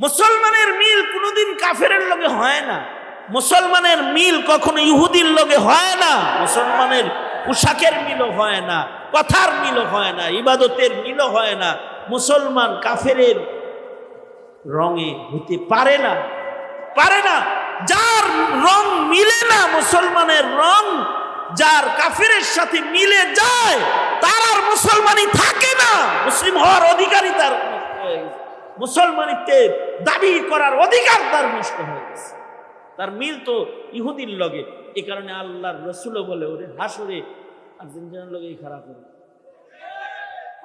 মুসলমানের মিল কোনোদিন কাফেরের লগে হয় না। মুসলমানের মিল কখনো ইহুদির লগে হয় না। মুসলমানের পোশাকের মিলও হয় না, কথার মিলও হয় না, ইবাদতের মিলও হয় না। মুসলমান কাফেরের রঙে হতে পারে না, পারে না। যার রং মিলে না, মুসলমানের রং যার কাফেরের সাথে মিলে যায়, তার আর মুসলমানই থাকে না। মুসলিম হওয়ার অধিকারই তার নষ্ট হয়ে গেছে, মুসলমানিত্বের দাবি করার অধিকার তার নষ্ট হয়ে গেছে। তার মিল তো ইহুদির লগে। এই কারণে আল্লাহর রাসূলও বলে, ওরে হাসরে আর্জেন্টিনার লগেই খারাপ হবে।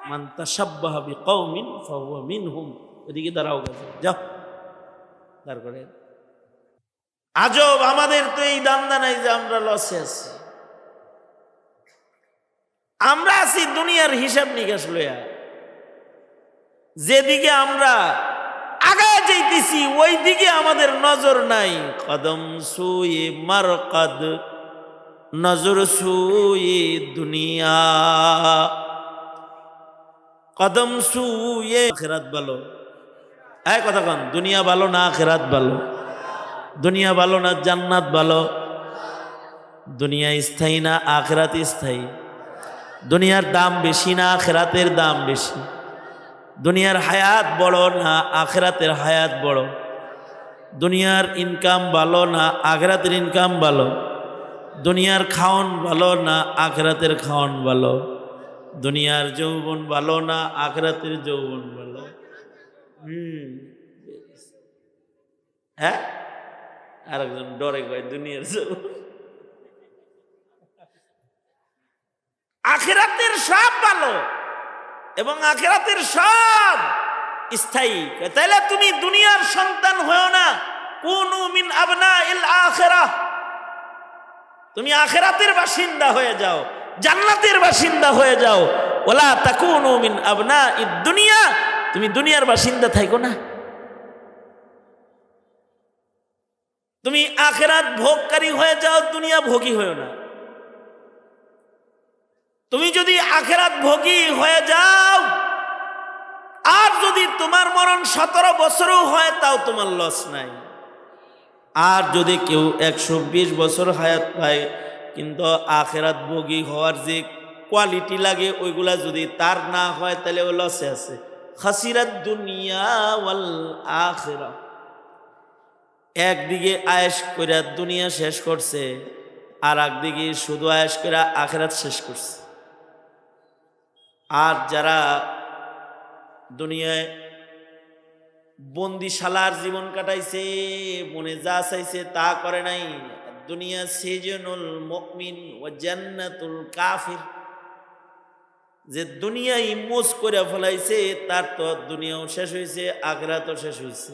মান তাশাব্বাহা বিকওমিন ফাহুয়া মিনহুম। ওদিকে দাঁড়াও গেছে, যাও দাঁড় করে। আজব, আমাদের তো এই দান্দা নাই যে আমরা লসে আছি। আমরা আছি দুনিয়ার হিসাব নিকাশ লইয়া। যেদিকে আমরা আগায় যাইতেছি ওই দিকে আমাদের নজর নাই। কদম সুয়ে মারকাদ, নজর সুয়ে দুনিয়া। কদম সুয়ে আখিরাত ভালো। এই কথা কন, দুনিয়া ভালো না আখিরাত ভালো? দুনিয়া ভালো না জান্নাত ভালো? দুনিয়া স্থায়ী না আখিরাত স্থায়ী? দুনিয়ার দাম বেশি না আখিরাতের দাম বেশি? দুনিয়ার হায়াত বড় না আখিরাতের হায়াত বড়? দুনিয়ার ইনকাম ভালো না আখিরাতের ইনকাম ভালো? দুনিয়ার খাওন ভালো না আখিরাতের খাওন ভালো? দুনিয়ার যৌবন ভালো না আখিরাতের যৌবন ভালো? হ্যাঁ, আরেকজন ডরে কয় দুনিয়ার যৌবন। আখিরাতের সব ভালো এবং আখিরাতের সব স্থায়ী। তাইলে তুমি দুনিয়ার সন্তান হও না, কুনু মিন আবনাইল আখিরাহ। তুমি আখিরাতের বাসিন্দা হয়ে যাও, জান্নাতের বাসিন্দা হয়ে যাও। ওয়ালা তাকুনু মিন আবনাইদ দুনিয়া। তুমি দুনিয়ার বাসিন্দা থাইকো না। তুমি আখিরাত ভোগকারী হয়ে যাও, দুনিয়া ভোগী হয়েও না। তুমি যদি আখিরাত ভোগী হয়ে যাও আর যদি তোমার মরণ 17 বছরও হয় তাও তোমার লস নাই। আর যদি কেউ 120 বছর হায়াত পায় কিন্তু আখিরাত ভোগী হওয়ার যে কোয়ালিটি লাগে ওইগুলা যদি তার না হয় তাহলে ও লসে আছে। খাসিরাত দুনিয়া ওয়াল আখিরাহ। একদিকে আয়েশ করে দুনিয়া শেষ করছে, আর একদিকে শুধু আয়েশ করে আখিরাত শেষ করছে। আর যারা দুনিয়ায় বন্দিশালার জীবন কাটাইছে, মনে যা চাইছে তা করে নাই, দুনিয়া সিজনুল মুমিন ওয়া জান্নাতুল কাফির। যে দুনিয়ায় মোজ করে ফেলাইছে তার তো দুনিয়াও শেষ হয়েছে, আখিরাতও শেষ হয়েছে।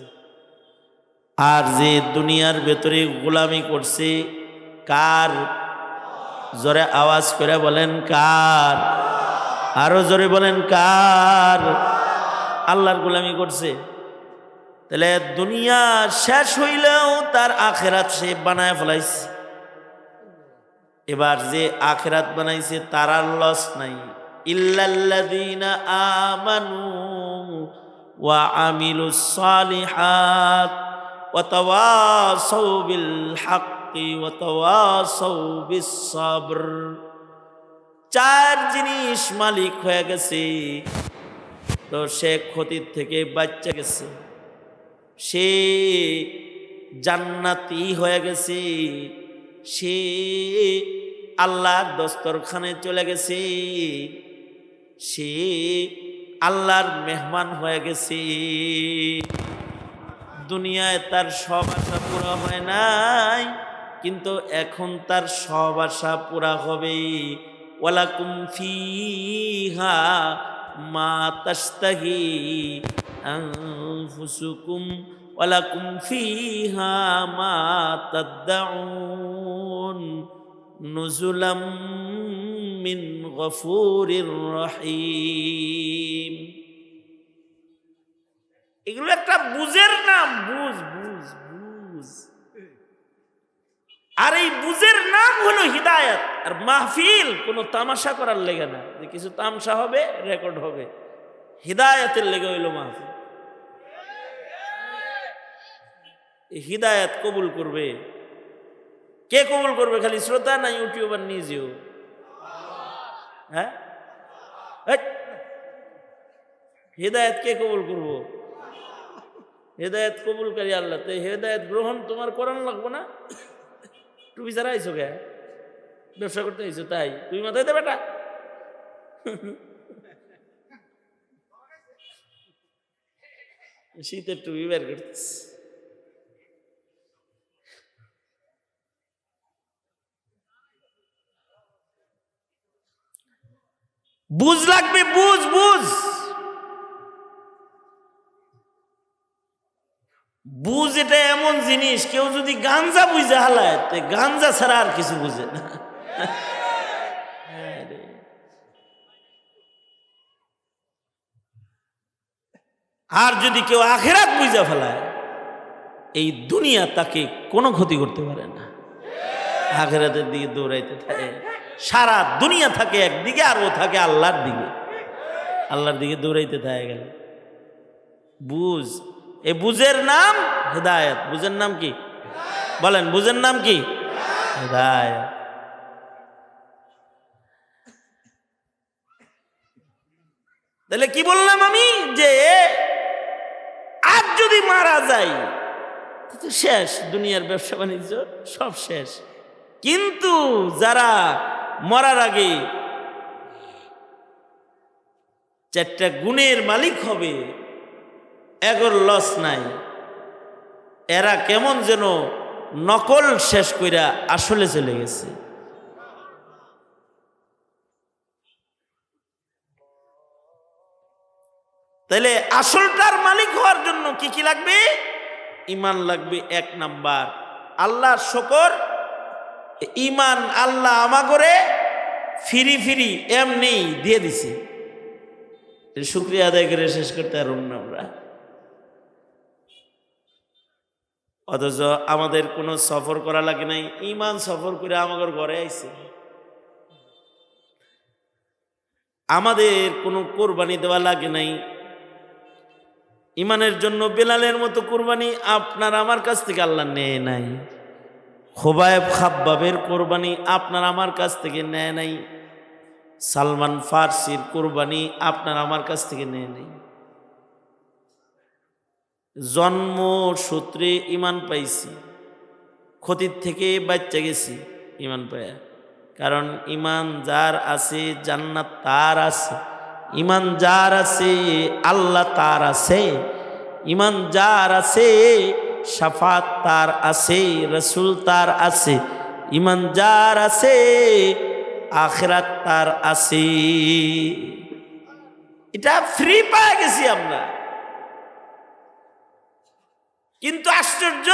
আর যে দুনিয়ার ভেতরে গোলামি করছে, কার? জোরে আওয়াজ করে বলেন কার? আরো জোরে বলেন কার? আল্লাহর গোলামি করছে। তাহলে দুনিয়া শেষ হইলেও তার আখিরাত সে বানায় ফেলাইছে। এবার যে আখিরাত বানাইছে তার আর লস নাই। ইল্লাল্লাযীনা আমানু ওয়া আমিলুস সালিহাত ওয়া তাওয়াসাউ বিল হাক্কি ওয়া তাওয়াসাউ বিস সাবর। 4 জিনিস মালিক হয়ে গেছে তো সে ক্ষতির থেকে বাঁচা গেছে, সে জান্নাতি হয়ে গেছে, সে আল্লাহর দস্তরখানে চলে গেছে, সে আল্লাহর মেহমান হয়ে গেছে। দুনিয়ায় তার সব আশা পুরা হয় নাই, কিন্তু এখন তার সব আশা পুরা হবে। ওয়ালাকুম ফিহা মা তাশতাহি আনফুসুকুম ওয়ালাকুম ফিহা মা তাদউন নুজুলাম মিন গফুরির রহিম। এগুলো একটা বুঝের নাম, বুঝ বুঝ বুঝ। আর এই বুঝের নাম হলো হিদায়াত। আর মাহফিল কোনো তামাশা করার লেগে না যে কিছু তামসা হবে রেকর্ড হবে, হিদায়াতের লেগে হইল মাহফিল। হিদায়াত কবুল করবে? কে কবুল করবে? খালি শ্রোতা না ইউটিউবার নিজেও? হ্যাঁ, হিদায়াত কে কবুল করবো? হেদায়েত কবুলকারী আল্লাহ। তো হেদায়েত গ্রহণ তোমার করান লাগবো না? টুপি ছাড়া আইছো কে? ব্যবসা করতে আইছো তাই? তুমি মাথায় দে বেটা। শীতের টুপি বের করতেছে। বুঝ লাগবে, বুঝ বুঝ বুঝ। এটা এমন জিনিস, কেউ যদি গাঞ্জা বুঝে হালায় তো গাঞ্জা ছাড়া আর কিছু বুঝে না। আর যদি কেউ আখেরাত বুঝা ফেলায়, এই দুনিয়া তাকে কোনো ক্ষতি করতে পারে না। আখেরাতের দিকে দৌড়াইতে থাকে, সারা দুনিয়া থাকে একদিকে আর ও থাকে আল্লাহর দিকে। আল্লাহর দিকে দৌড়াইতে থাকে গেল। বুঝ, এই বুঝের নাম হেদায়েত। বুঝের নাম কি বলেন? বুঝের নাম কি? হেদায়েত। তাহলে কি বললাম আমি? যে আজ যদি মারা যায় তো শেষ, দুনিয়ার ব্যবসা বাণিজ্য সব শেষ। কিন্তু যারা মরার আগে চারটা গুণের মালিক হবে, এগোর লস নাই। এরা কেমন যেন নকল শেষ কইরা আসলে চলে গেছে। তাইলে আসলটার মালিক হওয়ার জন্য কি কি লাগবে? ঈমান লাগবে 1 নাম্বার। আল্লাহর শুকর, ঈমান আল্লাহ আমাগরে ফিরি ফিরি এমনি দিয়ে দিছে, শুকরিয়া আদায় করে শেষ করতে পারব না আমরা। অথচ আমাদের কোনো সফর করা লাগে নাই, ঈমান সফর করে আমাদের ঘরে আইছে। আমাদের কোনো কোরবানি দেওয়া লাগে নাই। ঈমানের জন্য বেলালের মতো কোরবানি আপনার আমার কাছ থেকে আল্লাহ নেয় নাই। খোবায়েব খাব্বাবের কোরবানি আপনার আমার কাছ থেকে নেয় নাই। সালমান ফার্সির কোরবানি আপনার আমার কাছ থেকে নেয় নাই। জন্ম সূত্রে ঈমান পাইছি, ক্ষতির থেকে বাচ্চা গেছি ঈমান পায়া। কারণ ঈমান যার আছে জান্নাত তার আছে, ঈমান যার আছে আল্লাহ তার আছে, ঈমান যার আছে শাফাত তার আছে, রসুল তার আছে, ঈমান যার আছে আখিরাত তার আছে। এটা ফ্রি পায়ে গেছি আমরা। কিন্তু আশ্চর্য,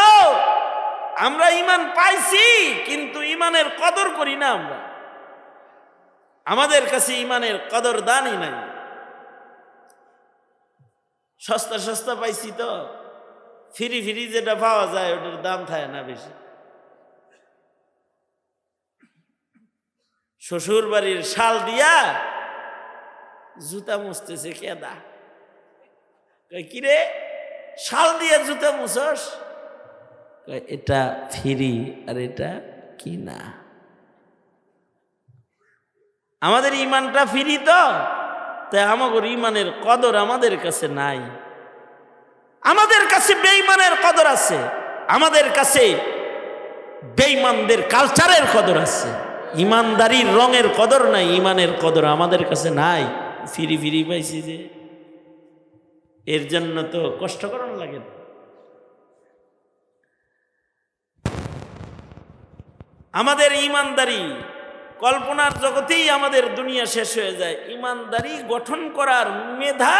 আমরা ঈমান পাইছি কিন্তু ঈমানের কদর করি না আমরা। আমাদের কাছে ঈমানের কদর দানই নাই। সস্তা সস্তা পাইছি তো, ফিরি ফিরি যেটা পাওয়া যায় ওটার দাম থাকে না বেশি। শ্বশুর বাড়ির শাল দিয়া জুতা মুছতেছে কেদা। কিরে শাল দিয়া জুতা মুছস? এটা ফিরি আর এটা কি না। আমাদের ঈমানটা ফিরি তো, তাই আমাদের ঈমানের কদর আমাদের কাছে নাই। আমাদের কাছে বেঈমানের কদর আছে, আমাদের কাছে বেঈমানদের কালচারের কদর আছে। ঈমানদারির রঙের কদর নাই, ঈমানের কদর আমাদের কাছে নাই। ফিরি ফিরি পাইছি যে, এর জন্য তো কষ্ট করানো লাগে না। আমাদের ঈমানদারি কল্পনার জগতেই আমাদের দুনিয়া শেষ হয়ে যায়। ঈমানদারি গঠন করার মেধা,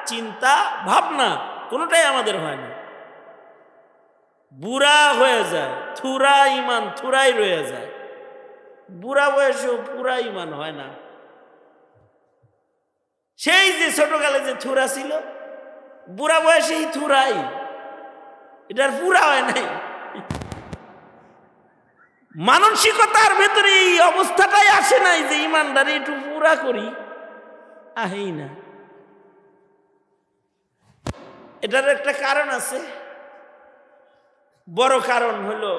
চিন্তা, ভাবনা কোনোটাই আমাদের হয় না। বুড়া হয়ে যায়, থুরা ঈমান থুরাই রয়ে যায়। বুড়া বয়সেও পুরা ঈমান হয় না। সেই যে ছোটকালে যে থুরা ছিল, বুড়া বয়সেই থুরাই, এটার পুরা হয় নাই। মানসিকতার ভেতরে এই অবস্থাটাই আসে নাই যে ঈমানদারি একটু পুরা করি, আহেই না। এটার একটা কারণ আছে। বড় কারণ হলো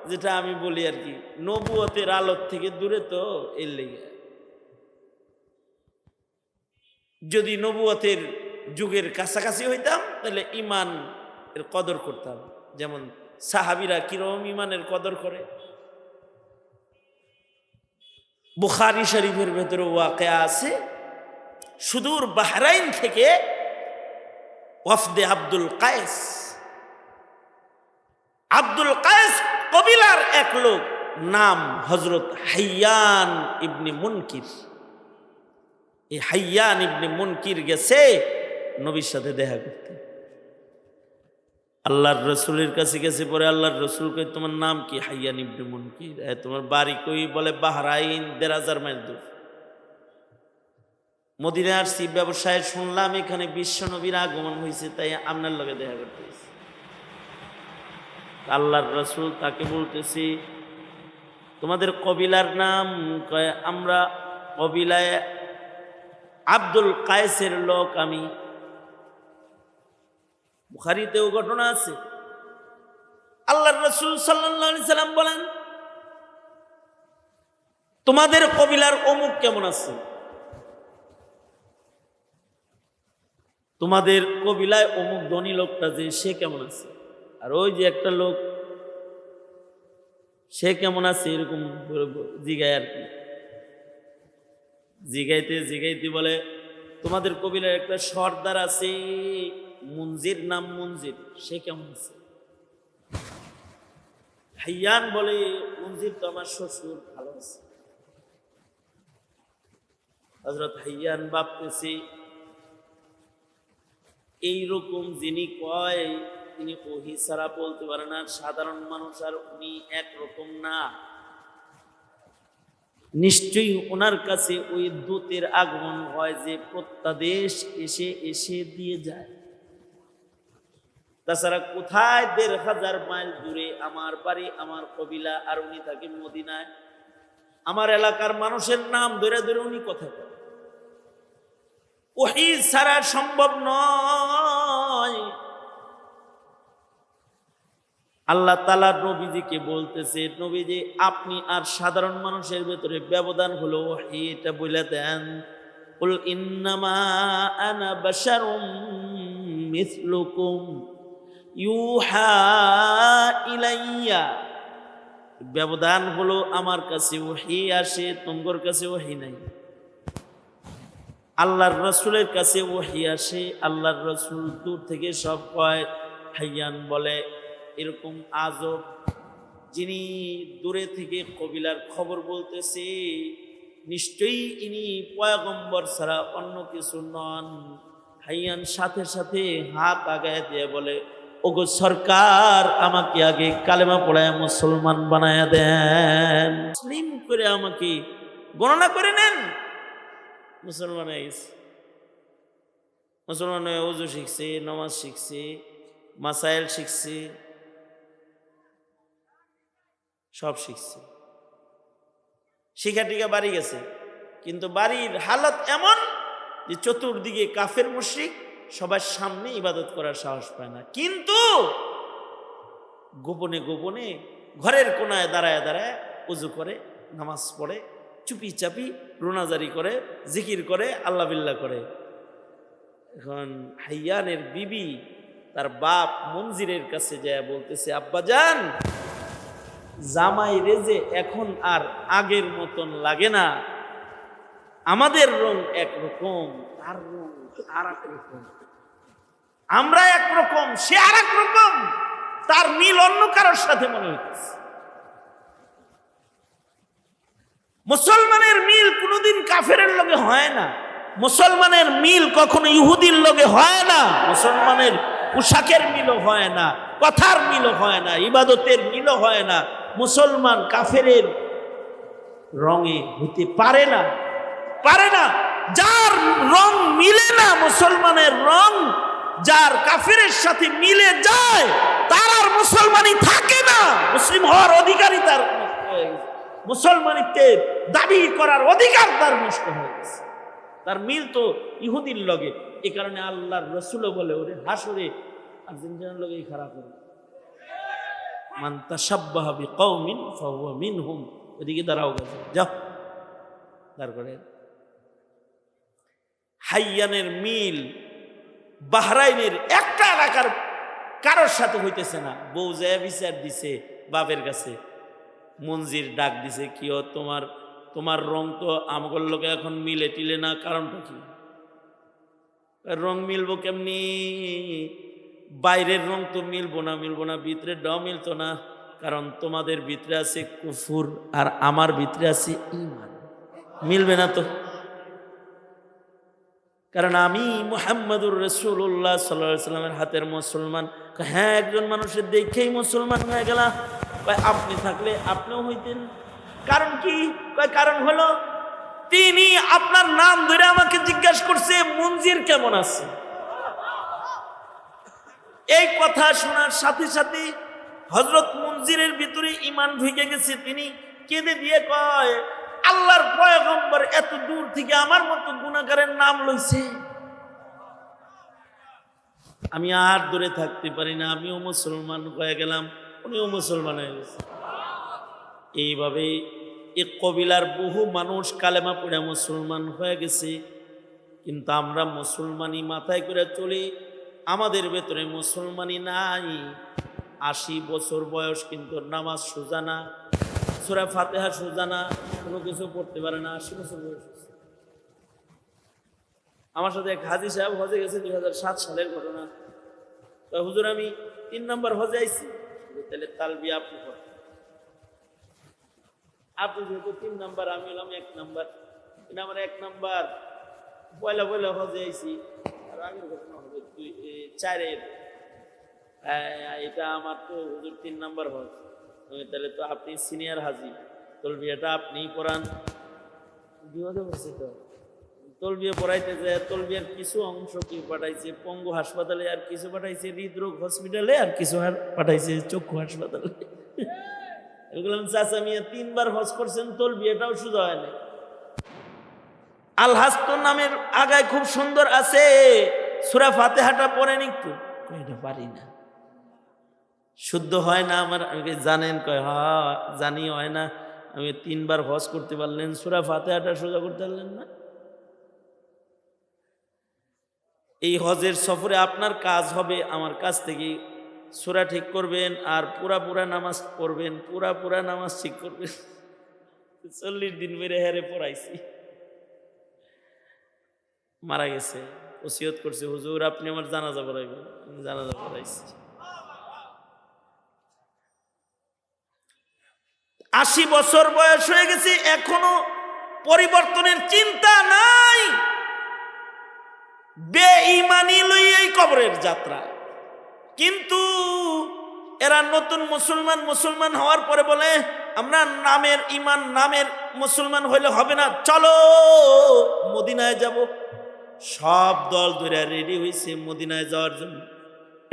যেটা আমি বলি আর কি, নবুয়তের আলোর থেকে দূরে তো এর লেগে। যদি নবুয়তের যুগের কাছাকাছি হইতাম তাহলে ইমান এর কদর করতাম, যেমন সাহাবীরা কিরকম ইমানের কদর করে। বুখারী শরীফের ভেতরে ওয়াকিয়া আছে, সুদূর বাহরাইন থেকে ওয়াফদে আব্দুল কায়েস, আব্দুল কায়েস কবিলার এক লোক, নাম হযরত হাইয়ান ইবনে মুনকির। এই হাইয়ান ইবনে মুনকির গেছে নবীর সাথে দেখা করতে। আল্লাহর রসুলের কাছে গেছে, পরে আল্লাহর রসুল কই তোমার নাম কি? হাইয়ান ইবনে মুনকির। তোমার বাড়ি কই? বলে বাহরাইন, ১,৫০০ মাইল দূর। মদিনায় আসছি ব্যবসায়, শুনলাম এখানে বিশ্ব নবীর আগমন হয়েছে, তাই আপনার লগে দেখা করতে হয়েছে। আল্লাহর রসুল তাকে বলতেছি তোমাদের কবিলার নাম? কয় আমরা কবিলায় আব্দুল কায়েসের লোক আমি। বুখারীতেও ঘটনা আছে। আল্লাহর রাসূল সাল্লাল্লাহু আলাইহি সাল্লাম বলেন তোমাদের কবিলার অমুক কেমন আছে? তোমাদের কবিলায় অমুক ধনী লোকটা যে সে কেমন আছে? আর ওই যে একটা লোক সে কেমন আছে, এরকম জিগায় আর কি। জিগাইতে জিগাইতে বলে তোমাদের কবিলার একটা সর্দার আছে মুনজির, নাম মুনজির, সে কেমন আছে? হাইয়ান বলে মুনজির তো আমার শ্বশুর, ভালো আছে। হযরত হাইয়ান ভাবতেছি এইরকম যিনি কয় তিনি ওহী ছাড়া বলতে পারে না, সাধারণ মানুষ আর উনি একরকম না, নিশ্চয়ই ওনার কাছে ওই দূতের আগমন হয় যে প্রত্যাদেশ এসে এসে দিয়ে যায়। তাছাড়া কোথায় ১,৫০০ মাইল দূরে আমার বাড়ি, আমার কবিলা, আর উনি থাকেন মদিনায়। আমার এলাকার মানুষের নাম ধরে ধরে উনি কথা বলেন। ওহী ছাড়া সম্ভব নয়। আল্লাহ তাআলা নবীজিকে বলতেছে নবীজি আপনি আর সাধারণ মানুষের ভেতরে ব্যবধান হলো ওহী, এটা বলে দেন। কুল ইন্নামা আনা বাশারুম মিসলুকুম ইউহা ইলাইয়া। ব্যবধান হলো আমার কাছে ওহী আসে, তোমার কাছে ওহী নাই। আল্লাহর রাসূলের কাছে ওহী আসে, আল্লাহর রাসূল দূর থেকে সব কয়। হাইয়ান বলে এরকম আজব, যিনি দূরে থেকে কবিলার খবর বলতেছে নিশ্চয়ই ইনি পয়গম্বর ছাড়া অন্য কিছু নন। হাইয়ান সাথে সাথে হাত আগায় দিয়ে বলে ওগো সরকার, আমাকে আগে কালেমা পড়ায় মুসলমান বানায়া দেন, মুসলিম করে আমাকে গণনা করে নেন। মুসলমান হয়ে গেছে, মুসলমান হয়ে ওযু শিখছে, নামাজ শিখছে, মাসাইল শিখছে, সব শিখছে, শিখা টিকা বাড়ি গেছে। কিন্তু বাড়ির হালত এমন যে চতুর্দিকে কাফের মুশরিক, সবার সামনে ইবাদত করার সাহস পায় না। কিন্তু গোপনে গোপনে ঘরের কোনায় দাঁড়ায় দাঁড়ায় ওযু করে, নামাজ পড়ে, চুপি চাপি রোনাজারি করে, জিকির করে, আল্লাহ বিল্লাহ করে। এখন হাইয়ানের বিবি তার বাপ মুনজিরের কাছে যায় বলতেছে আব্বাজান, জামাই রেজে এখন আর আগের মতন লাগে না, আমাদের রং একরকম, তার রং আর এক রকম, আমরা একরকম সে আর এক রকম, তার মিল অন্য কারোর সাথে মনে হচ্ছে। মুসলমানের মিল কোনোদিন কাফেরের লগে হয় না, মুসলমানের মিল কখনো ইহুদির লগে হয় না, মুসলমানের পোশাকের মিলও হয় না, কথার মিলও হয় না, ইবাদতের মিলও হয় না। মুসলমান কাফেরের রঙে হতে পারে না, পারে না। যার রং মিলে না, মুসলমানের রং যার কাফেরের সাথে মিলে যায়, তার আর মুসলমানই থাকে না। মুসলিম হওয়ার অধিকারই তার নষ্ট হয়ে গেছে, মুসলমানিত্বের দাবি করার অধিকার তার নষ্ট হয়ে গেছে। তার মিল তো ইহুদির লগে। এই কারণে আল্লাহর রাসূলও বলে ওরে হাসরে আর্জেন্টিনার লগেই খারাপ হবে। মান তাশাব্বাহা বিকওমিন ফাহুয়া মিনহুম। ওদিকে দাঁড়াও গেছে, যাও দাঁড় করে। হাইয়ানের মিল বাহরাইনের একটা এলাকার কারোর সাথে হইতেছে না। বউ যায় বিচার দিছে বাপের কাছে, মঞ্জির ডাক দিছে, কি তোমার তোমার রং তো আমগর লোকে এখন মিলে টিলে না, কারণটা কি? রং মিলবো কেমনি? বাইরের রং তো মিলবো না, ভিতরের ড মিলতো না, কারণ তোমাদের ভিতরে আছে কুফুর আর আমার ভিতরে আছে ঈমান, মিলবে না তো। কারণ আমি মুহাম্মদুর রাসূলুল্লাহ সাল্লাল্লাহু আলাইহি সাল্লামের হাতের মুসলমান। হ্যাঁ, একজন মানুষের দেখেই মুসলমান হয়ে গেল। আপনি থাকলে আপনিও হইতেন। কারণ কি? কারণ হলো তিনি আপনার নাম ধরে আমাকে জিজ্ঞাসা করছে মঞ্জির কেমন আছে। এই কথা শোনার সাথে সাথে হযরত মঞ্জিরের ভিতরে ঈমান ঢুকে গেছে। তিনি কেঁদে দিয়ে কয়, আল্লাহর পয়গম্বর এত দূর থেকে আমার মতো গুনাহগারের নাম লইছে, আমি আর দূরে থাকতে পারি না, আমিও মুসলমান হয়ে গেলাম, উনিও মুসলমান হয়ে গেছে। এইভাবে এক কবিলার বহু মানুষ কালেমা পড়ে মুসলমান হয়ে গেছে। কিন্তু আমরা মুসলমানি মাথায় করে চলি, আমাদের ভেতরে মুসলমানি নাই। ৮০ বছর বয়স কিন্তু নামাজ সোজা না, সূরা ফাতিহা সোজা না, কোনো কিছু পড়তে পারে না। ৮০ বছর বয়স। আমার সাথে এক হাজী সাহেব হজে গেছে, ২০০৭ সালের ঘটনা। হুজুর আমি ৩ নম্বর হজে আইছি। তাহলে তালবিয়া আপনি করেন, আপনি যেহেতু ৩ নম্বর, আমি হলাম ১ নম্বর। কিন্তু আমার ১ নম্বর পয়লা হজে আইছি। আর আগের ঘটনা হবে ৪-এর, এটা আমার তো হুজুর ৩ নম্বর হজ। তাহলে তো আপনি সিনিয়র হাজি, তলবিয়াটা আপনিই পড়ান। বিপদে পড়ছে তো। তলবিয়া পড়াইতে যায়, তলবিয়ার কিছু অংশ কি পাঠাইছে পঙ্গু হাসপাতালে, আর কিছু পাঠাইছে হৃদরোগ হসপিটালে, আর কিছু আর পাঠাইছে চক্ষু হাসপাতালে। এগুলো চাচা মিয়া ৩ বার হজ করছেন, তলবিয়াটাও সোজা হয় না। আল হাস্ত নামের আগায় খুব সুন্দর আছে, সূরা ফাতিহাটা পড়েন একটু। এটা পারি না, শুদ্ধ হয় না আমার। আমাকে জানেন? কয় হ্যাঁ জানি, হয় না। আমি ৩ বার হজ করতে পারলেন, সূরা ফাতিহাটা সোজা করতে পারলেন না। এই হজের সফরে আপনার কাজ হবে আমার কাছ থেকে সূরা ঠিক করবেন, আর পুরা নামাজ পড়বেন, পুরা নামাজ ঠিক করবেন। ৪০ দিন মেরে হেরে পড়াইছি, মারা গেছে। ওসিয়ত করছে, হুজুর আপনি আমার জানাজা পড়াইবেন। জানাজা পড়াইছি। ৮০ বছর বয়স হয়ে গেছে, এখনো পরিবর্তনের চিন্তা নাই। বেঈমানি লইয়াই কবরের যাত্রা। কিন্তু এরা নতুন মুসলমান হওয়ার পরে বলে আমরা নামের ঈমান, নামের মুসলমান হইলে হবে না, চলো মদিনায় যাব। সব দল ধরে রেডি হয়েছে মদিনায় যাওয়ার জন্য,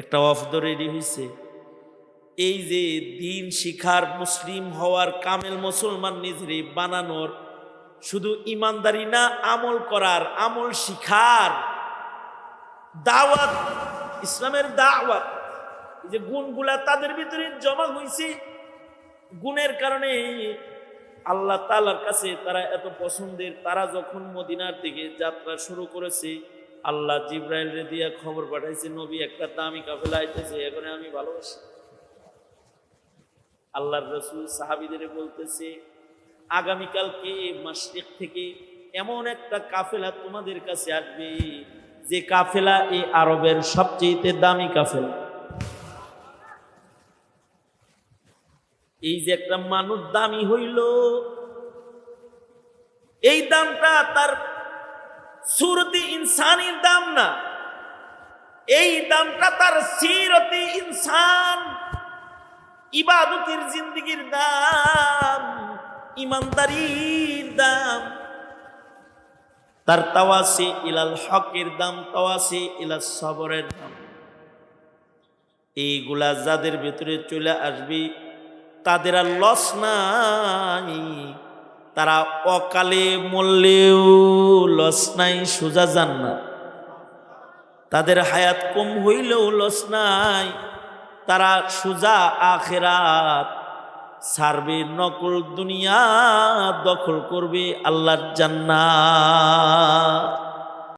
একটা ওয়াফদ রেডি হয়েছে। এই যে দিন শিখার, মুসলিম হওয়ার, কামেল মুসলমান নিজেরই বানানোর, শুধু ইমানদারি না, আমল করার, আমল শিখার দাওয়াত, ইসলামের দাওয়াত। যে গুণগুলা তাদের ভিতরে জমা হয়েছে, গুণের কারণে আল্লাহ তাআলার কাছে তারা এত পছন্দের। তারা যখন মদিনার দিকে যাত্রা শুরু করেছে, আল্লাহ জিব্রাইল রে দিয়া খবর পাঠাইছে, নবী একটা দামি কাফেলা আইতেছে, এখন আমি ভালোবাসি। আল্লাহর রাসূল সাহাবীদের বলতেছে, আগামীকালকে মাশরিক থেকে এমন একটা কাফেলা তোমাদের কাছে আসবে, যে কাফেলা এই আরবের সবচেয়ে দামি কাফেলা। এই যে একটা মানুষ দামি হইল, এই দামটা তার সুরতি ইনসানির দাম না, এই দামটা তার সিরতি ইনসান, ইবাদতের জিন্দেগির দাম, ইমানদারির দাম, তার তাওয়াসি ইলাল হকের দাম, তাওয়াসি ইলাস সবরের দাম। এইগুলা যাদের ভেতরে চলে আসবে তাদের আর লস নাই, তারা অকালে মরলেও লস নাই, সোজা জান্নাত। তাদের হায়াত কম হইলেও লস নাই, তারা সুজা আখিরাত ছাড়বে, নকল দুনিয়া দখল করবে আল্লাহর জান্নাত।